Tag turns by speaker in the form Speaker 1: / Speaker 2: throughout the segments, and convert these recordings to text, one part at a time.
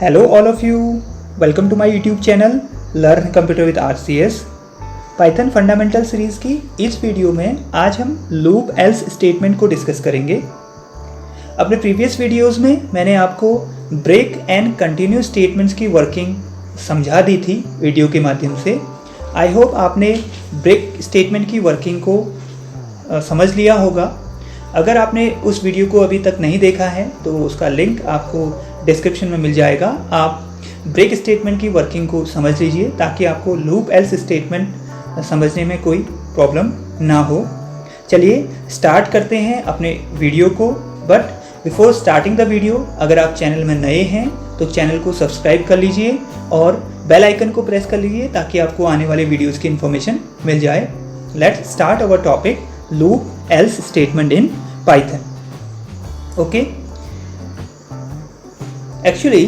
Speaker 1: Hello all of you, welcome to my YouTube channel Learn Computer with RCS। Python fundamental series की इस video में आज हम loop else statement को discuss करेंगे। अपने प्रीवियस वीडियोस में मैंने आपको ब्रेक एंड कंटिन्यू स्टेटमेंट्स की वर्किंग समझा दी थी वीडियो के माध्यम से। आई होप आपने ब्रेक स्टेटमेंट की वर्किंग को समझ लिया होगा। अगर आपने उस वीडियो को अभी तक नहीं देखा है तो उसका लिंक आपको डिस्क्रिप्शन में मिल जाएगा। आप ब्रेक स्टेटमेंट की वर्किंग को समझ लीजिए ताकि आपको लूप एल्स स्टेटमेंट समझने में कोई प्रॉब्लम ना हो। चलिए स्टार्ट करते हैं अपने वीडियो को। But before starting the video, अगर आप चैनल में नए हैं तो चैनल को सब्सक्राइब कर लीजिए और बेल आइकन को प्रेस कर लीजिए ताकि आपको आने वाले वीडियोस की इन्फॉर्मेशन मिल जाए। Let's start our topic loop else statement in Python. Okay, actually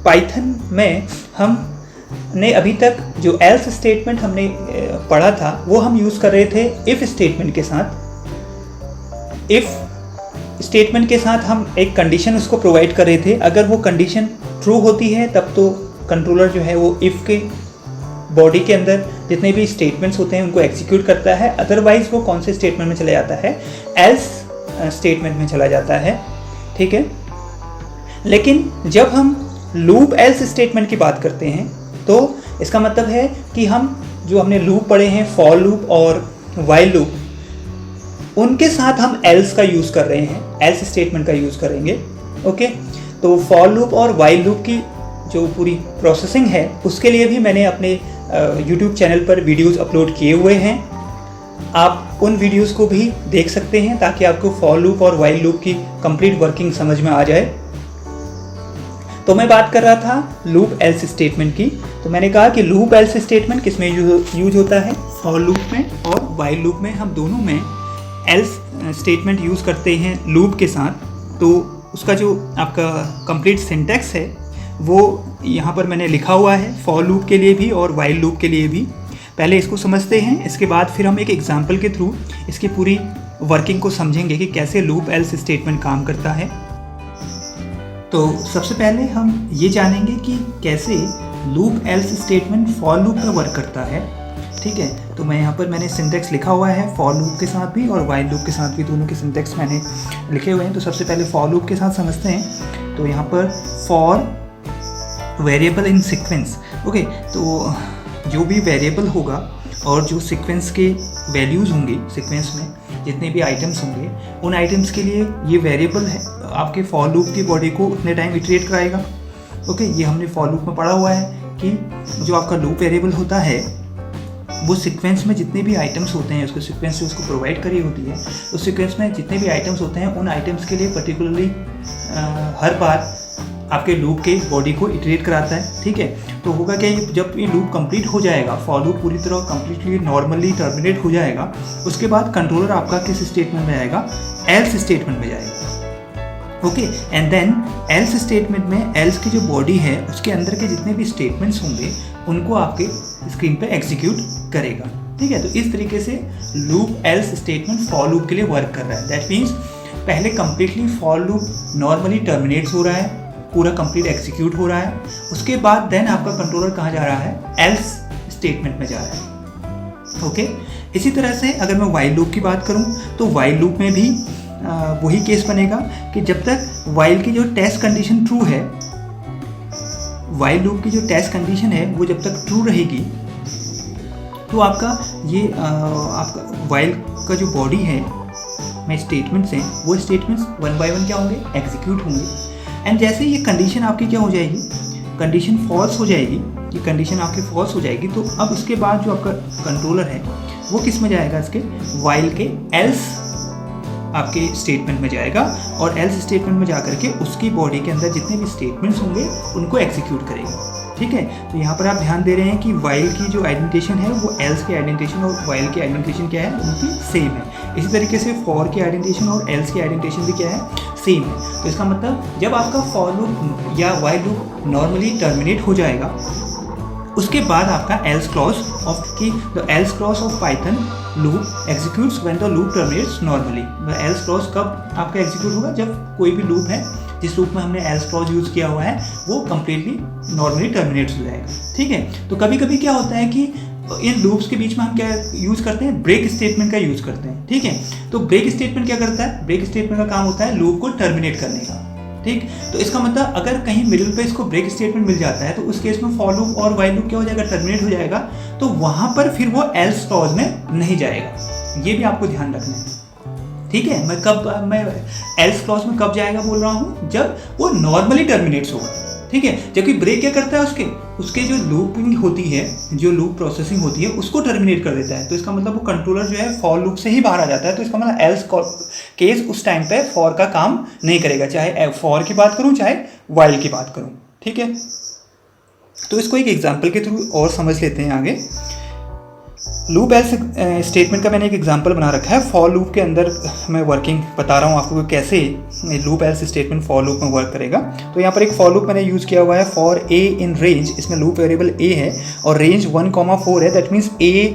Speaker 1: Python में हमने अभी तक जो एल्स स्टेटमेंट हमने पढ़ा था वो हम यूज़ कर रहे थे इफ़ स्टेटमेंट के साथ। इफ़ स्टेटमेंट के साथ हम एक कंडीशन उसको प्रोवाइड कर रहे थे। अगर वो कंडीशन ट्रू होती है तब तो कंट्रोलर जो है वो इफ़ के बॉडी के अंदर जितने भी स्टेटमेंट्स होते हैं उनको एग्जीक्यूट करता है। अदरवाइज वो कौन से स्टेटमेंट में चला जाता है? एल्स स्टेटमेंट में चला जाता है। ठीक है, लेकिन जब हम लूप एल्स स्टेटमेंट की बात करते हैं तो इसका मतलब है कि हम जो हमने लूप पढ़े हैं फॉर लूप और व्हाइल लूप, उनके साथ हम एल्स का यूज़ कर रहे हैं, एल्स स्टेटमेंट का यूज़ करेंगे। ओके, तो फॉर लूप और व्हाइल लूप की जो पूरी प्रोसेसिंग है उसके लिए भी मैंने अपने यूट्यूब चैनल पर वीडियोस अपलोड किए हुए हैं। आप उन वीडियोस को भी देख सकते हैं ताकि आपको फॉर लूप और व्हाइल लूप की कंप्लीट वर्किंग समझ में आ जाए। तो मैं बात कर रहा था लूप एल्स स्टेटमेंट की। तो मैंने कहा कि लूप एल्स स्टेटमेंट किस में यूज होता है? फॉर लूप में और व्हाइल लूप में। हम दोनों में एल्स स्टेटमेंट यूज़ करते हैं लूप के साथ। तो उसका जो आपका कंप्लीट सिंटैक्स है वो यहाँ पर मैंने लिखा हुआ है, फॉर लूप के लिए भी और व्हाइल लूप के लिए भी। पहले इसको समझते हैं, इसके बाद फिर हम एक एग्जाम्पल के थ्रू इसकी पूरी वर्किंग को समझेंगे कि कैसे लूप एल्स स्टेटमेंट काम करता है। तो सबसे पहले हम ये जानेंगे कि कैसे loop else statement for loop में वर्क करता है। ठीक है, तो मैं यहाँ पर मैंने सिंटैक्स लिखा हुआ है फॉर लूप के साथ भी और व्हाइल लूप के साथ भी, दोनों के सिंटैक्स मैंने लिखे हुए हैं। तो सबसे पहले फॉर लूप के साथ समझते हैं। तो यहाँ पर for variable in sequence. Okay, तो जो भी वेरिएबल होगा और जो सीक्वेंस के वैल्यूज़ होंगे, सीक्वेंस में जितने भी आइटम्स होंगे उन आइटम्स के लिए ये वेरिएबल है आपके फॉर लूप की बॉडी को उतने टाइम इटरेट कराएगा। ओके, ये हमने फॉर लूप में पढ़ा हुआ है कि जो आपका लूप वेरिएबल होता है वो सीक्वेंस में जितने भी आइटम्स होते हैं, उसको सीक्वेंस से उसको प्रोवाइड करी होती है, उस सीक्वेंस में जितने भी आइटम्स होते हैं उन आइटम्स के लिए पर्टिकुलरली हर बार आपके लूप के बॉडी को इटरेट कराता है। ठीक है, तो होगा क्या, जब ये लूप कंप्लीट हो जाएगा, फॉर लूप पूरी तरह कंप्लीटली नॉर्मली टर्मिनेट हो जाएगा, उसके बाद कंट्रोलर आपका किस स्टेटमेंट में जाएगा? एल्स स्टेटमेंट में जाएगा। Okay, and then else statement में एल्स की जो बॉडी है उसके अंदर के जितने भी स्टेटमेंट्स होंगे उनको आपके स्क्रीन पे एग्जीक्यूट करेगा। ठीक है, तो इस तरीके से loop else statement for loop के लिए वर्क कर रहा है। दैट मीन्स पहले completely for loop normally terminates हो रहा है, पूरा कंप्लीट एग्जीक्यूट हो रहा है, उसके बाद देन आपका कंट्रोलर कहाँ जा रहा है? एल्स स्टेटमेंट में जा रहा है। ओके, इसी तरह से अगर मैं व्हाइल लूप की बात करूँ तो व्हाइल लूप में भी वही केस बनेगा कि जब तक व्हाइल की जो टेस्ट कंडीशन ट्रू है, व्हाइल लूप की जो टेस्ट कंडीशन है वो जब तक ट्रू रहेगी तो आपका ये आपका व्हाइल का जो बॉडी है में स्टेटमेंट्स हैं वो स्टेटमेंट्स वन बाय वन क्या होंगे? एग्जीक्यूट होंगे। एंड जैसे ये कंडीशन आपकी क्या हो जाएगी? कंडीशन फॉल्स हो जाएगी। ये कंडीशन आपकी फॉल्स हो जाएगी तो अब उसके बाद जो आपका कंट्रोलर है वो किस में जाएगा? इसके व्हाइल के एल्स आपके स्टेटमेंट में जाएगा और एल्स स्टेटमेंट में जाकर के उसकी बॉडी के अंदर जितने भी स्टेटमेंट्स होंगे उनको एग्जीक्यूट करेगा। ठीक है, तो यहाँ पर आप ध्यान दे रहे हैं कि व्हाइल की जो आइडेंटिफिकेशन है वो एल्स की आइडेंटिफिकेशन और व्हाइल की आइडेंटिफिकेशन क्या है? उनकी सेम है। इसी तरीके से फॉर की आइडेंटिफिकेशन और एल्स की आइडेंटिफिकेशन भी क्या है? सेम है। तो इसका मतलब जब आपका फॉर लूप या व्हाइल लूप नॉर्मली टर्मिनेट हो जाएगा उसके बाद आपका एल्स क्लॉज ऑफ की the L's clause of Python loop executes when the loop terminates normally. Else clause कब आपका एग्जीक्यूट होगा? जब कोई भी लूप है जिस लूप में हमने एल्स क्लॉज यूज़ किया हुआ है वो कंप्लीटली नॉर्मली टर्मिनेट हो जाएगा। ठीक है, तो कभी कभी क्या होता है कि इन लूप्स के बीच में हम क्या यूज़ करते हैं, ब्रेक स्टेटमेंट का यूज़ करते हैं। ठीक है, तो ब्रेक स्टेटमेंट क्या करता है, ब्रेक स्टेटमेंट का काम होता है लूप को टर्मिनेट करने का। ठीक, तो इसका मतलब अगर कहीं मिडिल पे इसको ब्रेक स्टेटमेंट मिल जाता है तो उस केस में फॉर लूप और वाइल लूप क्या हो जाएगा, टर्मिनेट हो जाएगा, तो वहां पर फिर वो एल्स क्लॉज में नहीं जाएगा। ये भी आपको ध्यान रखना है। ठीक है, मैं एल्स क्लॉज में कब जाएगा बोल रहा हूँ, जब वो नॉर्मली टर्मिनेट्स होगा। ठीक है, जबकि ब्रेक क्या करता है, उसके जो लूपिंग होती है, जो लूप प्रोसेसिंग होती है उसको टर्मिनेट कर देता है। तो इसका मतलब वो कंट्रोलर जो है फॉर लूप से ही बाहर आ जाता है। तो इसका मतलब एल्स केस उस टाइम पे फॉर का काम नहीं करेगा, चाहे फॉर की बात करूं चाहे वाइल की बात करूं। ठीक है, तो इसको एक एग्जांपल के थ्रू और समझ लेते हैं आगे। लूप एल्स स्टेटमेंट का मैंने एक एग्जांपल बना रखा है। फॉर लूप के अंदर मैं वर्किंग बता रहा हूँ आपको कि कैसे loop else statement for loop में वर्क करेगा। तो यहाँ पर एक फॉर लूप मैंने यूज़ किया हुआ है फॉर ए इन रेंज। इसमें लूप वेरिएबल ए है और रेंज 1,4 है। दैट मीन्स ए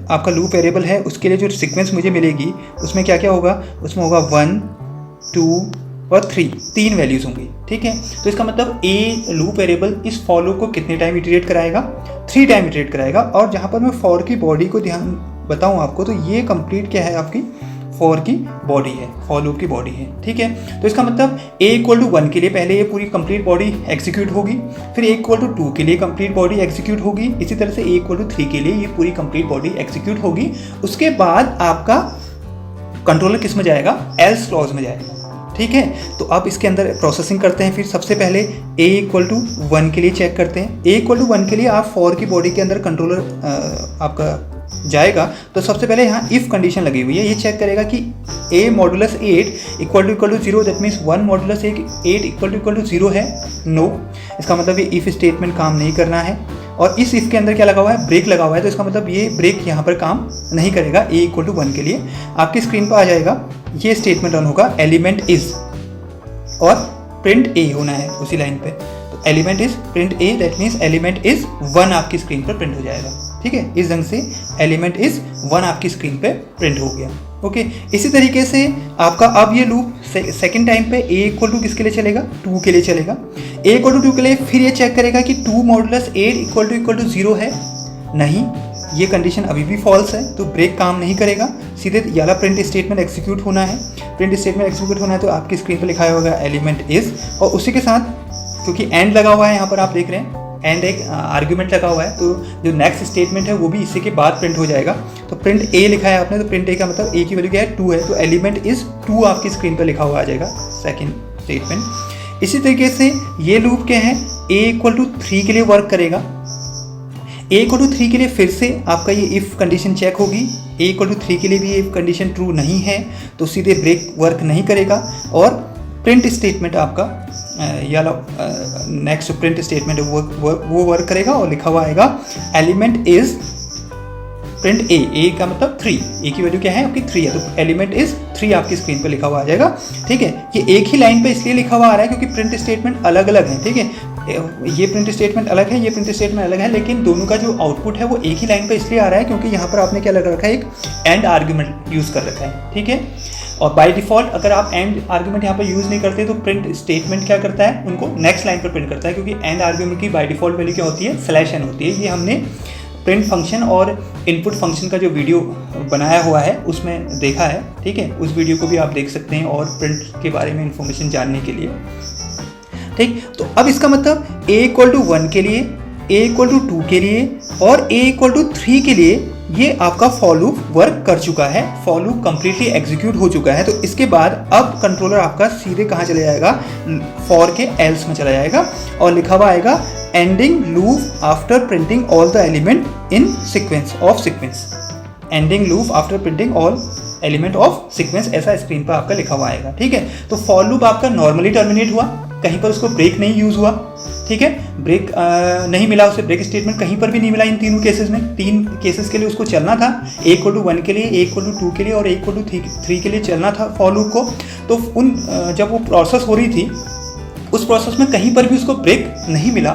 Speaker 1: आपका लूप वेरिएबल है, उसके लिए जो सीक्वेंस मुझे मिलेगी उसमें क्या क्या होगा, उसमें होगा 1, 2 और 3 वैल्यूज़ होंगी। ठीक है, तो इसका मतलब ए लूप वेरिएबल इस फॉर लूप को कितने टाइम इटरेट कराएगा, 3 टाइम इटरेट कराएगा। और जहाँ पर मैं फॉर की बॉडी को ध्यान बताऊँ आपको, तो ये कंप्लीट क्या है, आपकी फॉर की बॉडी है, फॉर लूप की बॉडी है। ठीक है, तो इसका मतलब a = 1 के लिए पहले ये पूरी कंप्लीट बॉडी एग्जीक्यूट होगी, फिर a = 2 के लिए कंप्लीट बॉडी एग्जीक्यूट होगी, इसी तरह से a = 3 के लिए ये पूरी कंप्लीट बॉडी एग्जीक्यूट होगी। उसके बाद आपका कंट्रोलर किस में जाएगा, एल्स क्लॉज में जाएगा। ठीक है, तो आप इसके अंदर प्रोसेसिंग करते हैं। फिर सबसे पहले a = 1 के लिए चेक करते हैं। a = 1 के लिए आप फॉर की बॉडी के अंदर कंट्रोलर आपका जाएगा, तो सबसे पहले यहाँ इफ़ कंडीशन लगी हुई है। ये चेक करेगा कि a modulus 8 = 0, that means 1 modulus 8 = 0 है, नो। इसका मतलब ये इफ़ स्टेटमेंट काम नहीं करना है। और इस इफ़ के अंदर क्या लगा हुआ है, ब्रेक लगा हुआ है, तो इसका मतलब ये ब्रेक यहाँ पर काम नहीं करेगा। a = 1 के लिए आपकी स्क्रीन पर आ जाएगा, ये स्टेटमेंट रन होगा, एलिमेंट इज और प्रिंट ए होना है उसी लाइन पे। तो element is print A, that means element is 1 आपकी स्क्रीन पर प्रिंट हो जाएगा। ठीक है, इस ढंग से एलिमेंट इज 1 आपकी स्क्रीन पे प्रिंट हो गया। ओके, इसी तरीके से आपका अब ये लूप सेकेंड टाइम पे a किसके लिए चलेगा, 2 के लिए चलेगा। a = 2 के लिए फिर ये चेक करेगा कि 2 मॉडुलस 8 = 0 है, नहीं, ये कंडीशन अभी भी फॉल्स है, तो ब्रेक काम नहीं करेगा। सीधे याला प्रिंट स्टेटमेंट एग्जीक्यूट होना है। प्रिंट स्टेटमेंट एग्जीक्यूट होना है तो आपकी स्क्रीन पर लिखा होगा एलिमेंट इज, और उसी के साथ क्योंकि एंड लगा हुआ है, यहाँ पर आप देख रहे हैं एंड एक आर्ग्यूमेंट लगा हुआ है, तो जो नेक्स्ट स्टेटमेंट है वो भी इसी के बाद प्रिंट हो जाएगा। तो प्रिंट ए लिखा है आपने, तो प्रिंट ए का मतलब ए की वैल्यू क्या है, 2 है, तो एलिमेंट इज 2 आपकी स्क्रीन पर लिखा हुआ आ जाएगा सेकेंड स्टेटमेंट। इसी तरीके से ये लूप क्या है, a = 3 के लिए वर्क करेगा। a = 3 के लिए फिर से आपका ये इफ़ कंडीशन चेक होगी। a = 3 के लिए भी इफ़ कंडीशन ट्रू नहीं है, तो सीधे ब्रेक वर्क नहीं करेगा। और प्रिंट स्टेटमेंट आपका या नेक्स्ट प्रिंट स्टेटमेंट वो वर्क करेगा और लिखा हुआ आएगा एलिमेंट इज प्रिंट ए का मतलब 3, ए की वैल्यू क्या है आपकी 3 है, तो एलिमेंट इज 3 आपकी स्क्रीन पर लिखा हुआ आ जाएगा। ठीक है, ये एक ही लाइन पे इसलिए लिखा हुआ आ रहा है क्योंकि प्रिंट स्टेटमेंट अलग अलग है। ठीक है, ये प्रिंट स्टेटमेंट अलग है, ये प्रिंट स्टेटमेंट अलग है, लेकिन दोनों का जो आउटपुट है वो एक ही लाइन पे इसलिए आ रहा है क्योंकि यहाँ पर आपने क्या लगा रखा है, एक एंड आर्ग्यूमेंट यूज़ कर रखा है। ठीक है, और बाय डिफ़ॉल्ट अगर आप एंड आर्ग्यूमेंट यहाँ पर यूज़ नहीं करते तो प्रिंट स्टेटमेंट क्या करता है, उनको नेक्स्ट लाइन पर प्रिंट करता है, क्योंकि एंड आर्ग्यूमेंट की बाय डिफ़ॉल्ट वैल्यू क्या होती है, /n होती है। ये हमने प्रिंट फंक्शन और इनपुट फंक्शन का जो वीडियो बनाया हुआ है उसमें देखा है। ठीक है, उस वीडियो को भी आप देख सकते हैं और प्रिंट के बारे में इंफॉर्मेशन जानने के लिए। ठीक, तो अब इसका मतलब a = 1 के लिए, a = 2 के लिए और a = 3 के लिए ये आपका फॉर लूप वर्क कर चुका है, फॉर लूप कंप्लीटली एग्जीक्यूट हो चुका है। तो इसके बाद अब कंट्रोलर आपका सीधे कहाँ चले जाएगा, फॉर के एल्स में चला जाएगा और लिखा हुआ आएगा ending loop after printing all the element in sequence of sequence, ending loop after printing all element of sequence, ऐसा स्क्रीन पर आपका लिखा हुआ आएगा। ठीक है, तो फॉर लूप आपका नॉर्मली टर्मिनेट हुआ, कहीं पर उसको ब्रेक नहीं यूज़ हुआ। ठीक है, ब्रेक नहीं मिला उसे, ब्रेक स्टेटमेंट कहीं पर भी नहीं मिला इन तीनों केसेस में। 3 केसेस के लिए उसको चलना था, a = 1 के लिए, a = 2 के लिए और a = 3 के लिए चलना था फॉर लूप को। तो जब वो प्रोसेस हो रही थी उस प्रोसेस में कहीं पर भी उसको ब्रेक नहीं मिला।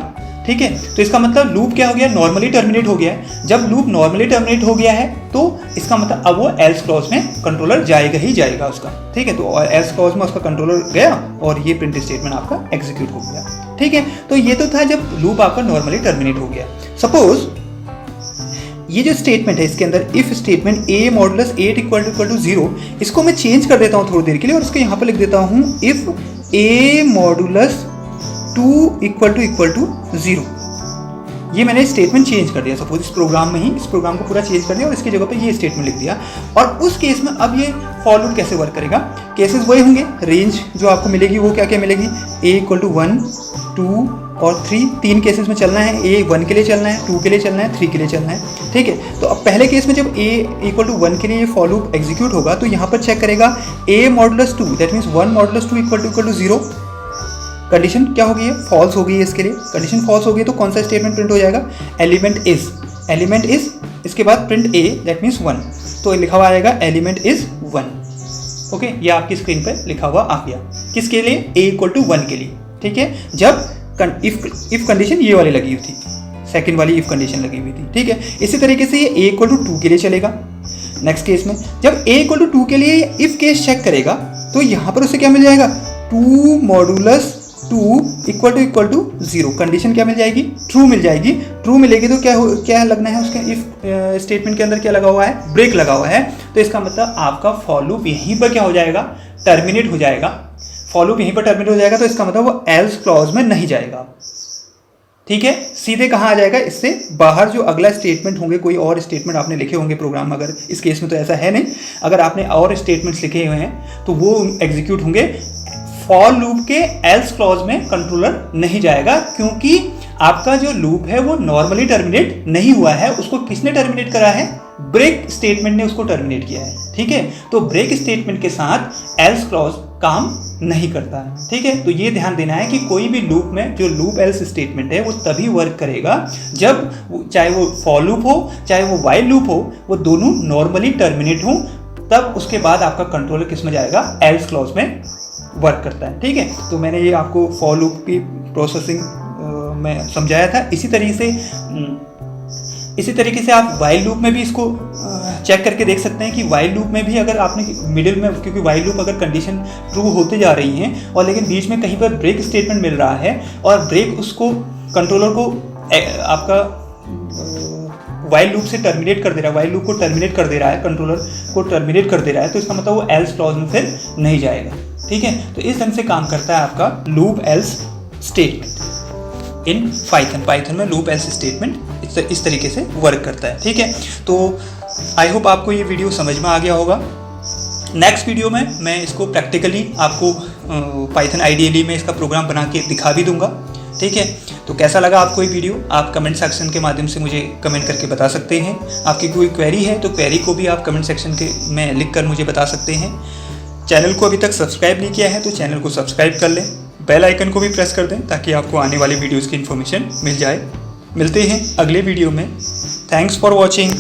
Speaker 1: ठीक है। तो इसका मतलब लूप क्या हो गया, नॉर्मली टर्मिनेट हो गया है। जब लूप नॉर्मली टर्मिनेट हो गया है तो इसका मतलब अब वो एल्स क्लॉज में कंट्रोलर जाएगा ही जाएगा उसका, ठीक है। तो एल्स क्लॉज में उसका कंट्रोलर गया और ये प्रिंट स्टेटमेंट आपका एग्जीक्यूट हो गया, ठीक है। तो ये तो था जब लूप आपका नॉर्मली टर्मिनेट हो गया। सपोज ये जो स्टेटमेंट है इसके अंदर if statement a modulus 8 equal to 0, इसको मैं चेंज कर देता हूँ थोड़ी देर के लिए और उसको यहाँ पर लिख देता हूँ if a modulus 2 equal to 0। ये मैंने स्टेटमेंट चेंज कर दिया। सपोज इस प्रोग्राम में ही इस प्रोग्राम को पूरा चेंज कर दिया और इसकी जगह पे ये स्टेटमेंट लिख दिया। और उस केस में अब ये फॉर लूप कैसे वर्क करेगा, केसेस वही होंगे, रेंज जो आपको मिलेगी वो क्या क्या मिलेगी, a इक्वल टू 1 2 और 3, 3 केसेस में चलना है। a 1 के लिए चलना है, 2 के लिए चलना है, 3 के लिए चलना है, ठीक है। तो अब पहले केस में जब a इक्वल टू 1 के लिए ये फॉर लूप एग्जीक्यूट होगा तो यहाँ पर चेक करेगा a modulus 2, that means 1 modulus 2 equal to 0। Condition क्या होगी है, फॉल्स हो गई है। इसके लिए कंडीशन फॉल्स हो गई तो कौन सा स्टेटमेंट प्रिंट हो जाएगा, एलिमेंट इज, इसके बाद प्रिंट a दैट मीन्स 1, तो लिखा हुआ आएगा एलिमेंट इज 1। ओके, ये आपकी स्क्रीन पे लिखा हुआ आ गया। किसके लिए, a इक्वल टू 1 के लिए, ठीक है। जब इफ कंडीशन ये वाली लगी हुई थी, सेकंड वाली इफ कंडीशन लगी हुई थी, ठीक है। इसी तरीके से ये a इक्वल टू 2 के लिए चलेगा। नेक्स्ट केस में जब a इक्वल टू 2 के लिए इफ केस चेक करेगा तो यहाँ पर उसे क्या मिल जाएगा, 2 मॉडुलस 2 इक्वल टू 0। कंडीशन क्या मिल जाएगी, ट्रू मिल जाएगी। ट्रू मिलेगी तो क्या लगना है उसके इफ स्टेटमेंट के अंदर क्या लगा हुआ है, ब्रेक लगा हुआ है। तो इसका मतलब आपका फॉर लूप यहीं पर क्या हो जाएगा, टर्मिनेट हो जाएगा। फॉर लूप यहीं पर टर्मिनेट हो जाएगा तो इसका मतलब वो एल्स क्लॉज में नहीं जाएगा, ठीक है। सीधे कहाँ आ जाएगा, इससे बाहर जो अगला स्टेटमेंट होंगे, कोई और स्टेटमेंट आपने लिखे होंगे प्रोग्राम, अगर इस केस में तो ऐसा है नहीं, अगर आपने और स्टेटमेंट्स लिखे हुए हैं तो वो एग्जीक्यूट होंगे। फॉर लूप के एल्स क्लॉज में कंट्रोलर नहीं जाएगा क्योंकि आपका जो लूप है वो नॉर्मली टर्मिनेट नहीं हुआ है। उसको किसने टर्मिनेट करा है, ब्रेक स्टेटमेंट ने उसको टर्मिनेट किया है, ठीक है। तो ब्रेक स्टेटमेंट के साथ एल्स क्लॉज काम नहीं करता है, ठीक है। तो ये ध्यान देना है कि कोई भी लूप में जो लूप एल्स स्टेटमेंट है वो तभी वर्क करेगा जब चाहे वो फॉर लूप हो चाहे वो व्हाइल लूप हो, वो दोनों नॉर्मली टर्मिनेट हो, तब उसके बाद आपका कंट्रोलर किस में जाएगा, एल्स क्लॉज में वर्क करता है, ठीक है। तो मैंने ये आपको फॉर लूप की प्रोसेसिंग में समझाया था। इसी तरीके से आप वाइल लूप में भी इसको चेक करके देख सकते हैं कि वाइल लूप में भी अगर आपने मिडिल में, क्योंकि वाइल लूप अगर कंडीशन ट्रू होते जा रही हैं और लेकिन बीच में कहीं पर ब्रेक स्टेटमेंट मिल रहा है और ब्रेक उसको कंट्रोलर को आपका वाइल लूप से टर्मिनेट कर दे रहा है, वाइल लूप को टर्मिनेट कर दे रहा है, कंट्रोलर को टर्मिनेट कर दे रहा है, तो इसका मतलब वो एल्स क्लॉज में फिर नहीं जाएगा, ठीक है। तो इस ढंग से काम करता है आपका loop else statement in Python में लूप एल्स स्टेटमेंट इस तरीके से वर्क करता है, ठीक है। तो आई होप आपको ये वीडियो समझ में आ गया होगा। नेक्स्ट वीडियो में मैं इसको प्रैक्टिकली आपको पाइथन आईडीएली में इसका प्रोग्राम बना के दिखा भी दूंगा, ठीक है। तो कैसा लगा आपको ये वीडियो, आप कमेंट सेक्शन के माध्यम से मुझे कमेंट करके बता सकते हैं। आपकी कोई क्वेरी है तो क्वेरी को भी आप कमेंट सेक्शन के में लिख कर मुझे बता सकते हैं। चैनल को अभी तक सब्सक्राइब नहीं किया है तो चैनल को सब्सक्राइब कर लें, बेल आइकन को भी प्रेस कर दें ताकि आपको आने वाली वीडियोज़ की इन्फॉर्मेशन मिल जाए। मिलते हैं अगले वीडियो में। Thanks for watching.